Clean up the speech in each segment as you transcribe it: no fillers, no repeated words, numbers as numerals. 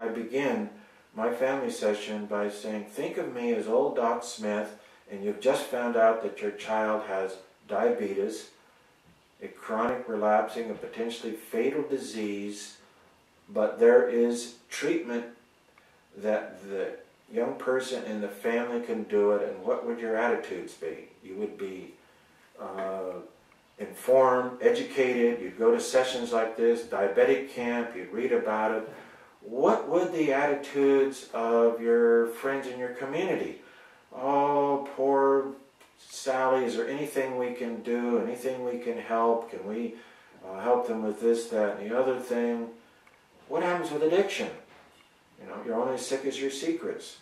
I begin my family session by saying, think of me as old Doc Smith, and you've just found out that your child has diabetes, a chronic relapsing, a potentially fatal disease, but there is treatment that the young person and the family can do it, and what would your attitudes be? You would be informed, educated, you'd go to sessions like this, diabetic camp, you'd read about it. What would the attitudes of your friends in your community? Oh, poor Sally, is there anything we can do, anything we can help? Can we help them with this, that, and the other thing? What happens with addiction? You know, you're only as sick as your secrets.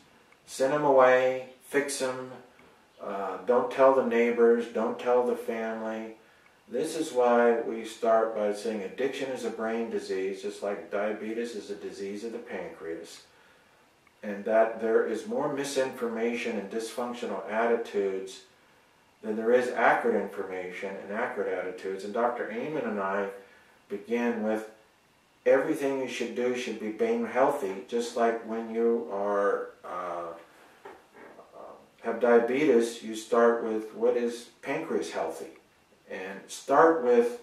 Send them away, fix them, don't tell the neighbors, don't tell the family. This is why we start by saying addiction is a brain disease, just like diabetes is a disease of the pancreas, and that there is more misinformation and dysfunctional attitudes than there is accurate information and accurate attitudes. And Dr. Amen and I begin with everything you should do should be brain healthy, just like when you are have diabetes, you start with what is pancreas healthy. And start with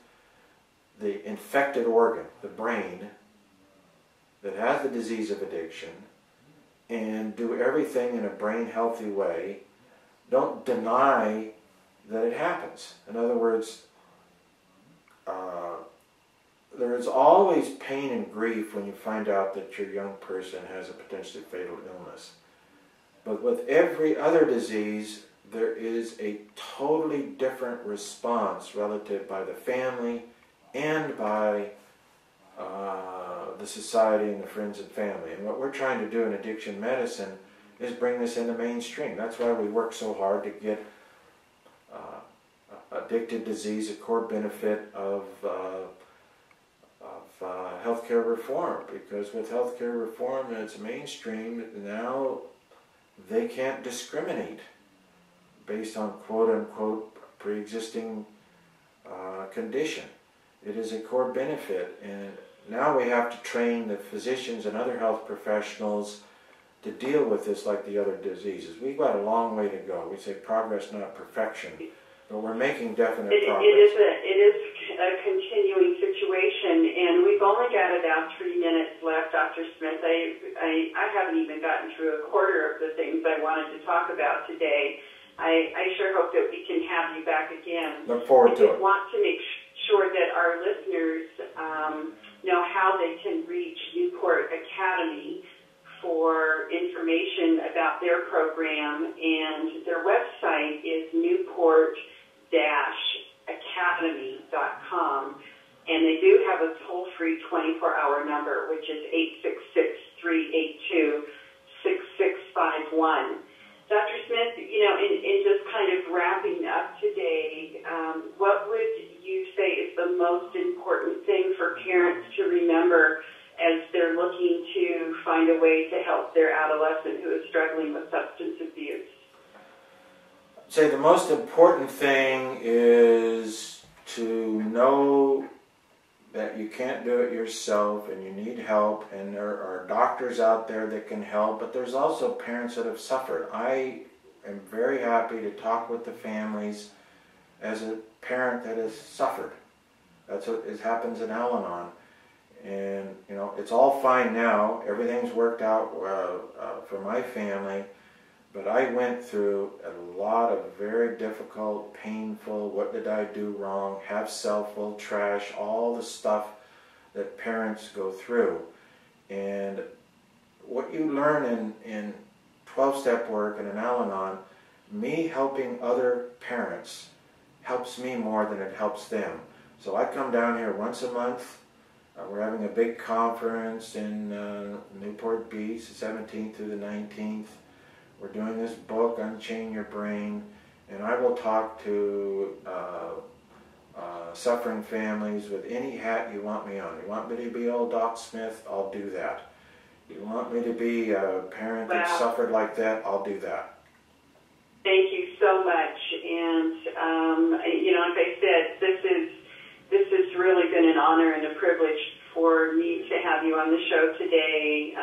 the infected organ, the brain, that has the disease of addiction, and do everything in a brain-healthy way. Don't deny that it happens. In other words, there is always pain and grief when you find out that your young person has a potentially fatal illness. But with every other disease, there is a totally different response relative by the family and by the society and the friends and family. And what we're trying to do in addiction medicine is bring this into mainstream. That's why we work so hard to get addicted disease a core benefit of healthcare reform. Because with healthcare reform and it's mainstream, now they can't discriminate based on quote-unquote pre-existing condition. It is a core benefit, and now we have to train the physicians and other health professionals to deal with this like the other diseases. We've got a long way to go. We say progress, not perfection, but we're making definite progress. It is a continuing situation, and we've only got about 3 minutes left, Dr. Smith. I haven't even gotten through a quarter of the things I wanted to talk about today. I sure hope that we can have you back again. Look forward to it. I want to make sure that our listeners know how they can reach Newport Academy for information about their program, and their website is newport-academy.com, and they do have a toll-free 24-hour number, which is 866-382-6651. Dr. Smith, you know, in just kind of wrapping up today, what would you say is the most important thing for parents to remember as they're looking to find a way to help their adolescent who is struggling with substance abuse? I'd say the most important thing is to know that you can't do it yourself and you need help, and there are doctors out there that can help, but there's also parents that have suffered. I am very happy to talk with the families as a parent that has suffered. That's what happens in Al-Anon. And, you know, it's all fine now. Everything's worked out for my family. But I went through a lot of very difficult, painful, what did I do wrong, have self-will, trash, all the stuff that parents go through. And what you learn in 12-step work and in Al-Anon, me helping other parents helps me more than it helps them. So I come down here once a month. We're having a big conference in Newport Beach, the 17th through the 19th. We're doing this book, Unchain Your Brain, and I will talk to suffering families with any hat you want me on. You want me to be old Doc Smith? I'll do that. You want me to be a parent that suffered like that? I'll do that. Thank you so much. And, you know, as I said, this has really been an honor and a privilege for me to have you on the show today.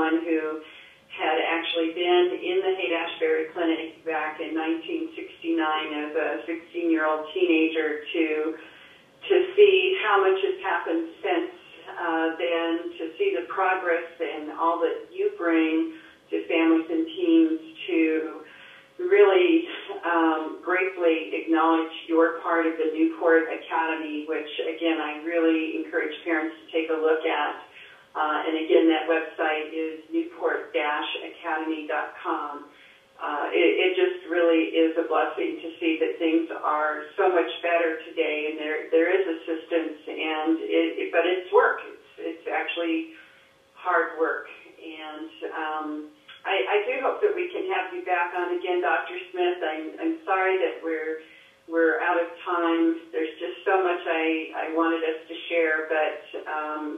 someone who had actually been in the Haight-Ashbury Clinic back in 1969 as a 16-year-old teenager to see how much has happened since then, to see the progress and all that you bring to families and teens, to really gratefully acknowledge your part of the Newport Academy, which, again, I really encourage parents to take a look at. And again, that website is newport-academy.com. It just really is a blessing to see that things are so much better today, and there is assistance, but it's work. It's actually hard work, and I do hope that we can have you back on again, Dr. Smith. I'm sorry that we're out of time. There's just so much I wanted us to share, but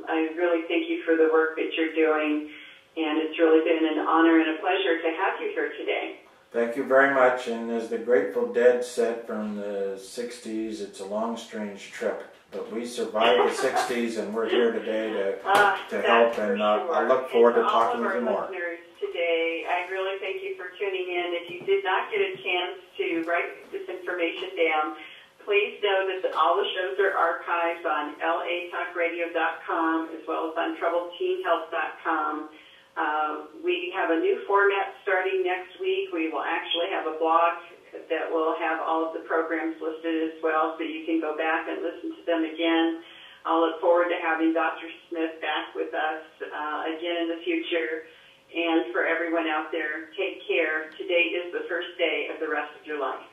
I really thank you for the work that you're doing, and it's really been an honor and a pleasure to have you here today. Thank you very much, and as the Grateful Dead said from the 60s, it's a long, strange trip. But we survived the 60s, and we're here today to help, and sure. I look forward to talking with you more. Listeners today, I really thank you for tuning in. If you did not get a chance to write this information down, please know that all the shows are archived on latalkradio.com as well as on troubledteenhealth.com. We have a new format starting next week. We will actually have a blog that will have all of the programs listed as well, so you can go back and listen to them again. I'll look forward to having Dr. Smith back with us again in the future. And for everyone out there, take care. Today is the first day of the rest of your life.